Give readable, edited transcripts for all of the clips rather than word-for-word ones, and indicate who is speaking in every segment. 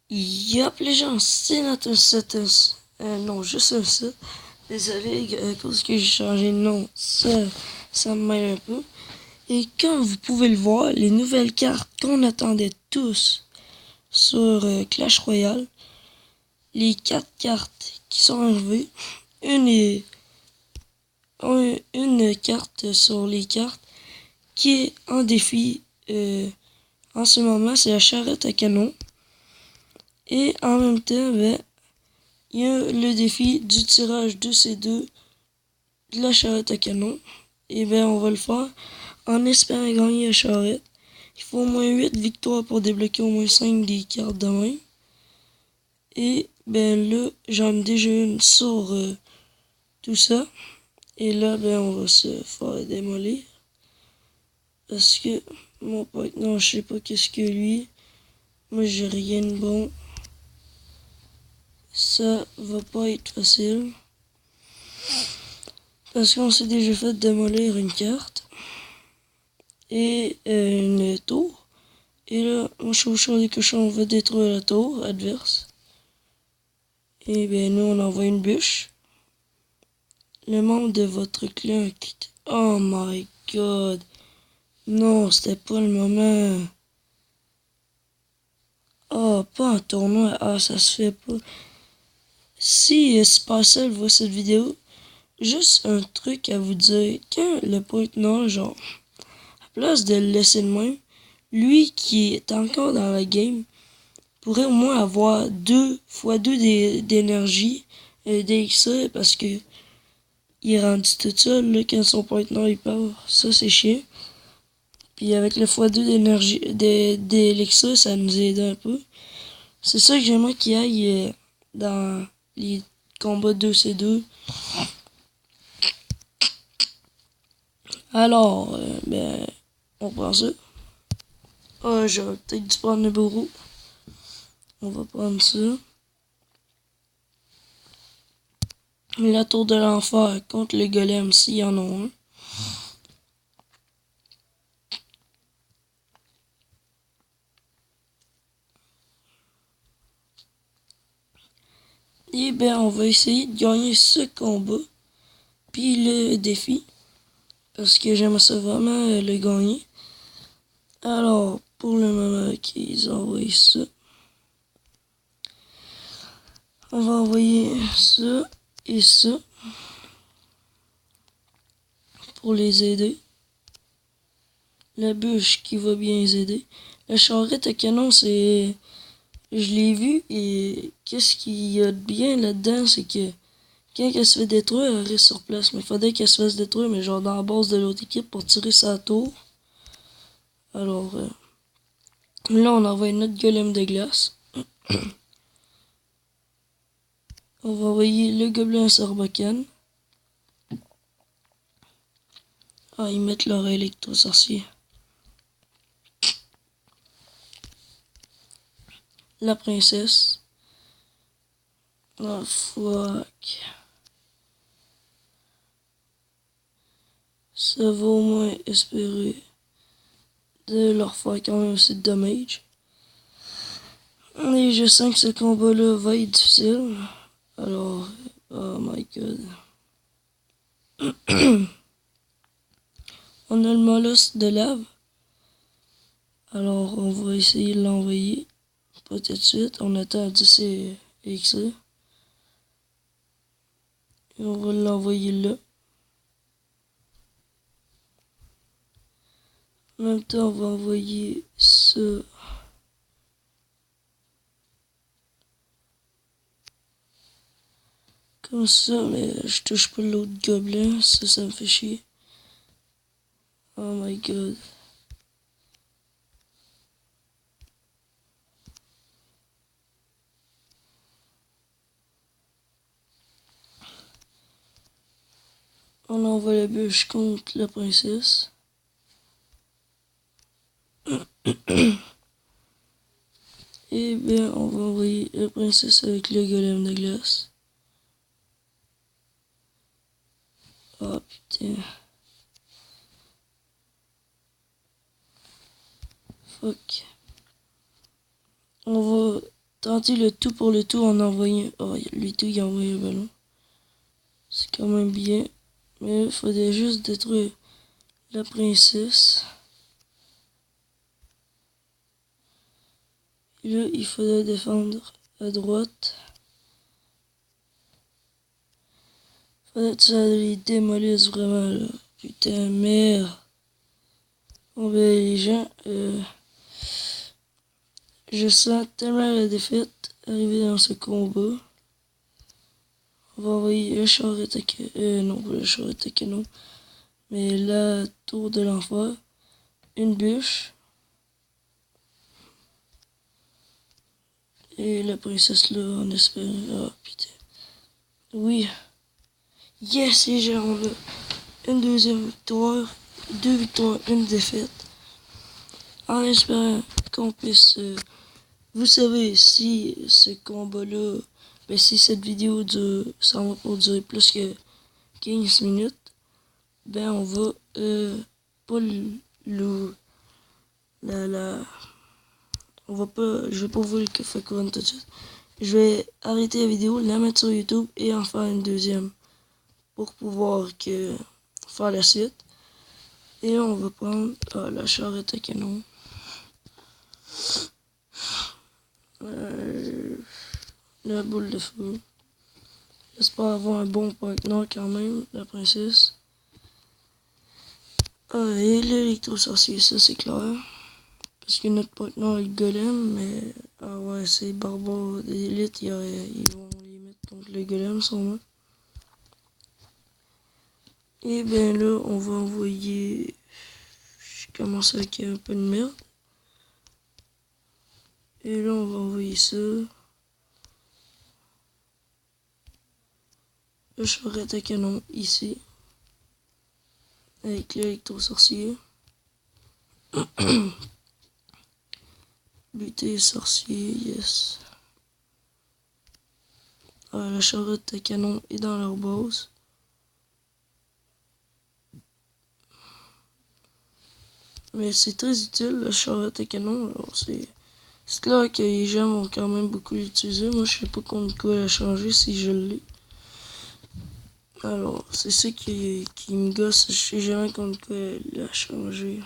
Speaker 1: Yep, les gens, c'est notre site. Non, juste un site. Désolé, à cause que j'ai changé de nom, ça me mêle un peu. Et comme vous pouvez le voir, les nouvelles cartes qu'on attendait tous sur Clash Royale, les 4 cartes qui sont arrivées, une est une carte sur les cartes qui est en défi en ce moment, c'est la charrette à canon. Et en même temps, il y a le défi du tirage de ces deux de la charrette à canon. Et on va le faire en espérant gagner la charrette. Il faut au moins 8 victoires pour débloquer au moins 5 des cartes de main. Et là, j'en ai déjà une sur tout ça. Et là, on va se faire démolir. Parce que mon pote, non, je sais pas qu'est-ce que lui. Moi, j'ai rien de bon. Ça va pas être facile. Parce qu'on s'est déjà fait démolir une carte. Et une tour. Et là, mon chauchon des cochons va détruire la tour adverse. Et nous, on envoie une bûche. Le membre de votre clan quitte. Oh my god. Non, c'était pas le moment. Oh, pas un tournoi. Ah, ça se fait pas. Si Sparcel voit cette vidéo, juste un truc à vous dire. Quand le point non, genre, à place de le laisser de même, lui qui est encore dans la game, pourrait au moins avoir 2 x 2 d'énergie DXA parce que il est rendu tout seul là, quand son partenaire il part. Ça c'est chiant. Puis avec le x2 d'énergie d'Alexa, ça nous aide un peu. C'est ça que j'aimerais qu'il aille dans les combats 2C2. Alors, on prend ça. Ah, j'aurais peut-être dû prendre le bourreau. On va prendre ça. La tour de l'enfer contre le golem s'il y en a un. Et on va essayer de gagner ce combat. Puis le défi. Parce que j'aimerais ça vraiment le gagner. Alors, pour le moment qu'ils envoient ça. On va envoyer ça et ça. Pour les aider. La bûche qui va bien les aider. La charrette à canon, c'est... Je l'ai vu et qu'est-ce qu'il y a de bien là-dedans, c'est que quand elle se fait détruire, elle reste sur place. Mais il faudrait qu'elle se fasse détruire, mais genre dans la base de l'autre équipe pour tirer sa tour. Alors, là, on envoie notre golem de glace. On va envoyer le gobelin à Sarbacane. Ah, ils mettent leur électro-sorcier. La princesse. Oh, fuck. Ça va au moins espérer de leur faire quand même assez de damage. Et je sens que ce combat-là va être difficile. Alors, oh my god. On a le molosse de lave. Alors, on va essayer de l'envoyer. Pas tout de suite. On attend à 10 et ça. Et on va l'envoyer là. En même temps, on va envoyer ça. Comme ça, mais je touche pas l'autre gobelin. Ça me fait chier. Oh my god. On envoie la bûche contre la princesse. Et on va envoyer la princesse avec le golem de glace. Oh putain. Fuck. On va tenter le tout pour le tout en envoyant... Oh, lui tout, il a envoyé le ballon. C'est quand même bien. Mais il faudrait juste détruire la princesse. Et là, il faudrait défendre à droite. Faudrait que ça les démolisse vraiment, là. Putain, merde. Bon, ben, les gens, je sens tellement la défaite arriver dans ce combat. On va envoyer le charrette à non, pas le charrette à canon. Mais la tour de l'enfer. Une bûche. Et la princesse là, en espérant. Ah, putain. Oui. Yes, les gens, on a une deuxième victoire. 2 victoires, une défaite. En espérant qu'on puisse... vous savez, si ce combat-là... Ben, si cette vidéo dure... Ça va pas durer plus que 15 minutes. Ben, on va... pas on va pas... Je vais pas vous le café couronne tout de suite. Je vais arrêter la vidéo, la mettre sur YouTube et en faire une deuxième. Pour pouvoir faire la suite. Et on va prendre la charrette à canon. La boule de feu. J'espère avoir un bon partenaire quand même, la princesse. Et l'électro-sorcier, ça c'est clair. Parce que notre partenaire est le golem, mais... Ah ouais, c'est barbares d'élite, ils vont les mettre contre le golem sûrement. Et ben là, on va envoyer... Je commence avec un peu de merde. Et là, on va envoyer ça. Le charrette à canon ici. Avec l'électro-sorcier. Buter sorcier, yes. La charrette à canon est dans leur base. Mais c'est très utile, la charrette à canon. Alors c'est clair que les gens vont quand même beaucoup l'utiliser. Moi, je sais pas contre quoi la changer si je l'ai. Alors, c'est ça qui me gosse. Je sais jamais contre quoi la changer.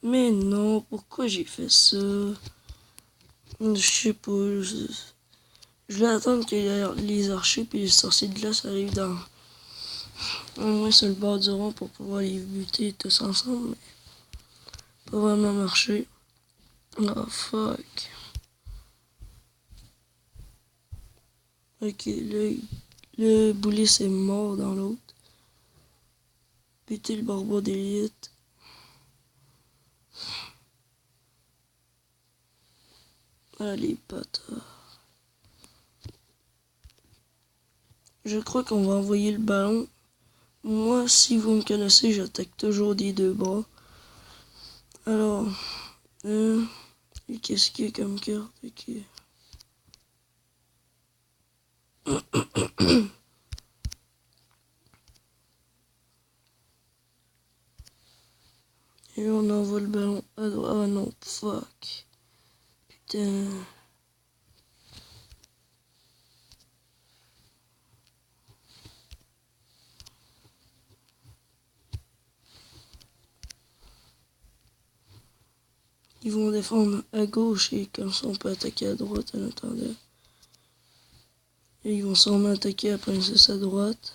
Speaker 1: Mais non, pourquoi j'ai fait ça? Je sais pas. Je vais attendre que les archers et les sorciers de glace arrivent au moins sur le bord du rond pour pouvoir les buter tous ensemble. Mais pas vraiment marché. Oh fuck. Ok, le boulet c'est mort dans l'autre. Buter le barbare d'élite. Allez, bâtard. Je crois qu'on va envoyer le ballon. Moi, si vous me connaissez, j'attaque toujours des deux bras. Alors, qu'est-ce qu'il y a comme carte? Ok. Et on envoie le ballon à droite. Ah non, fuck. Putain. Ils vont défendre à gauche et comme ça on peut attaquer à droite en attendant. Et ils vont sûrement attaquer la princesse à droite.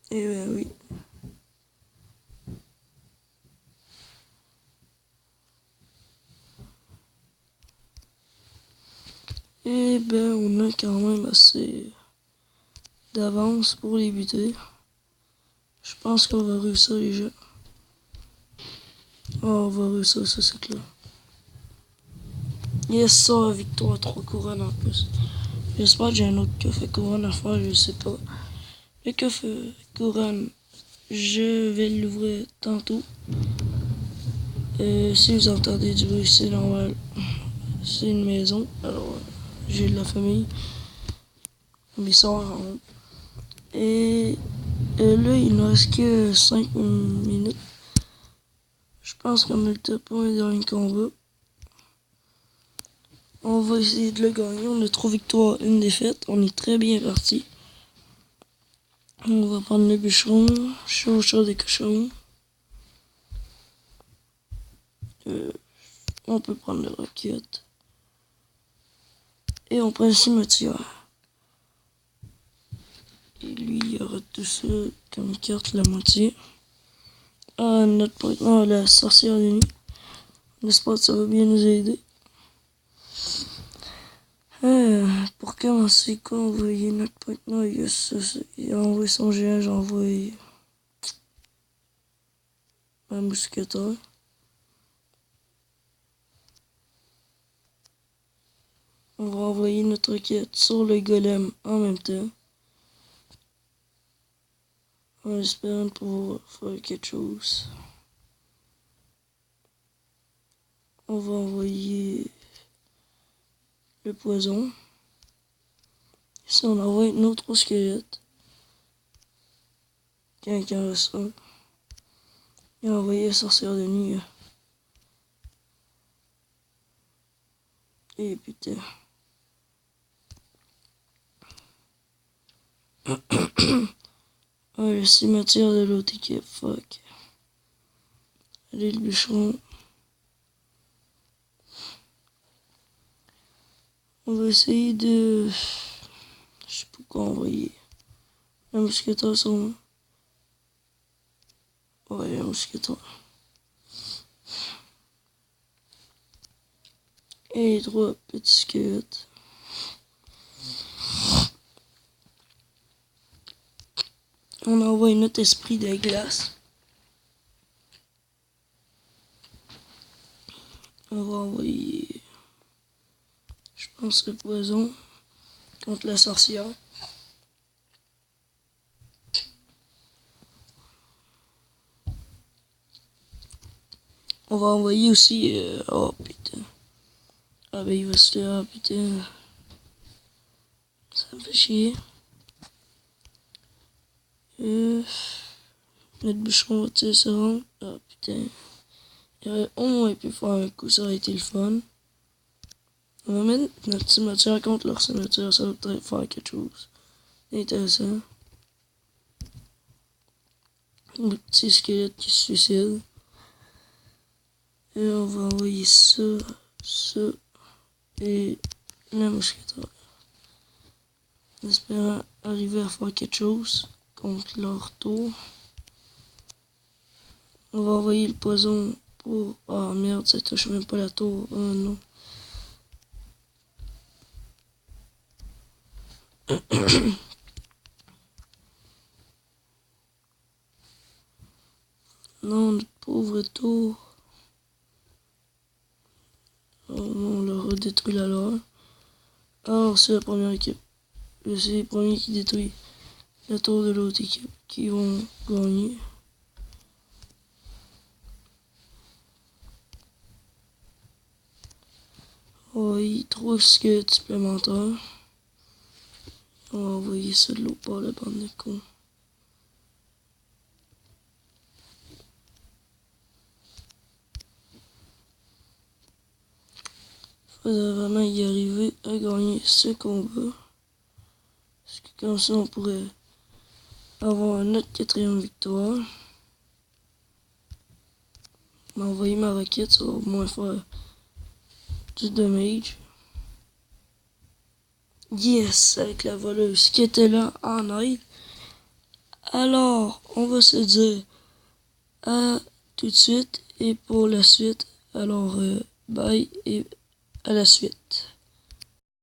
Speaker 1: Et ben oui. Et ben on a quand même assez d'avance pour les buter. Je pense qu'on va réussir les jeux. Oh, on va réussir ça, c'est clair. Yes, ça, victoire, 3 couronnes en plus. J'espère que j'ai un autre café couronne à faire, je sais pas. Le café couronne, je vais l'ouvrir tantôt. Si vous entendez du bruit, c'est normal. C'est une maison, alors j'ai de la famille. Mes soeurs en haut. Et Là, il ne reste que 5 minutes. Je pense qu'on a le top 1 dans le combat. On va essayer de le gagner. On a 3 victoires, 1 défaite. On est très bien parti. On va prendre le bûcheron, chaud des cochons. On peut prendre le roquette. Et on prend le cimetière. Et lui, il aura tout ça comme carte, la moitié. Ah, notre partenaire, la sorcière de nuit. J'espère que ça va bien nous aider. Pour commencer, quoi, envoyer notre partenaire, il a envoyé son géant, j'ai envoyé un mousquetaire. On va envoyer notre roquette sur le golem en même temps. En espérant pouvoir faire quelque chose. On va envoyer le poison. Ici, on envoie un autre squelette. Quand il en reste un. Et on va envoyer la sorcière de nuit. Et putain. Ah, le cimetière de l'autre équipe, fuck. Allez, le bûcheron. On va essayer de... Je sais pas quoi envoyer. Un mousquetaire sur moi. Ouais, un mousquetaire. Et 3 petits squelettes. On envoie notre esprit de glace. On va envoyer... Je pense le poison contre la sorcière. On va envoyer aussi... Oh putain. Ah ben il va se faire... Ah putain. Ça me fait chier. Notre bûcheron va-t-il se rendre? Ah putain. Il aurait au moins pu faire un coup, ça aurait été le fun. On va mettre notre cimetière contre leur cimetière, ça va peut-être faire quelque chose d'intéressant. Un petit squelette qui se suicide. Et on va envoyer ça, ça et la mousquetaire. En espérant arriver à faire quelque chose contre leur tour. On va envoyer le poison pour... Ah merde, ça touche même pas la tour. Oh non. Non, notre pauvre tour. Oh non, on leur a détruit la leur. Alors c'est la première équipe. C'est les premiers qui détruisent la tour de l'autre équipe qui vont gagner. On va envoyer 3 squelettes supplémentaires. On va envoyer ça de l'eau par la bande de cons. Faudrait vraiment y arriver à gagner ce combat. Parce que comme ça on pourrait avoir notre 4e victoire. M'envoyer ma roquette, ça va au moins faire du damage. Yes, avec la voleuse qui était là en aide. Alors, on va se dire à tout de suite et pour la suite. Alors, bye et à la suite.